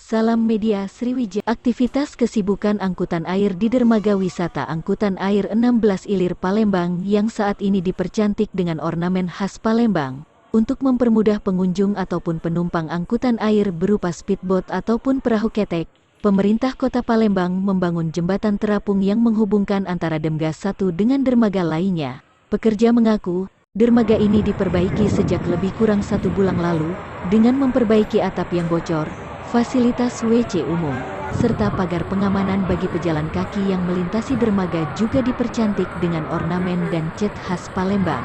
Salam Media Sriwijaya. Aktivitas kesibukan angkutan air di Dermaga Wisata Angkutan Air 16 Ilir Palembang yang saat ini dipercantik dengan ornamen khas Palembang. Untuk mempermudah pengunjung ataupun penumpang angkutan air berupa speedboat ataupun perahu ketek, pemerintah Kota Palembang membangun jembatan terapung yang menghubungkan antara Demga 1 dengan dermaga lainnya. Pekerja mengaku, dermaga ini diperbaiki sejak lebih kurang 1 bulan lalu, dengan memperbaiki atap yang bocor, fasilitas WC umum, serta pagar pengamanan bagi pejalan kaki yang melintasi dermaga juga dipercantik dengan ornamen dan cat khas Palembang.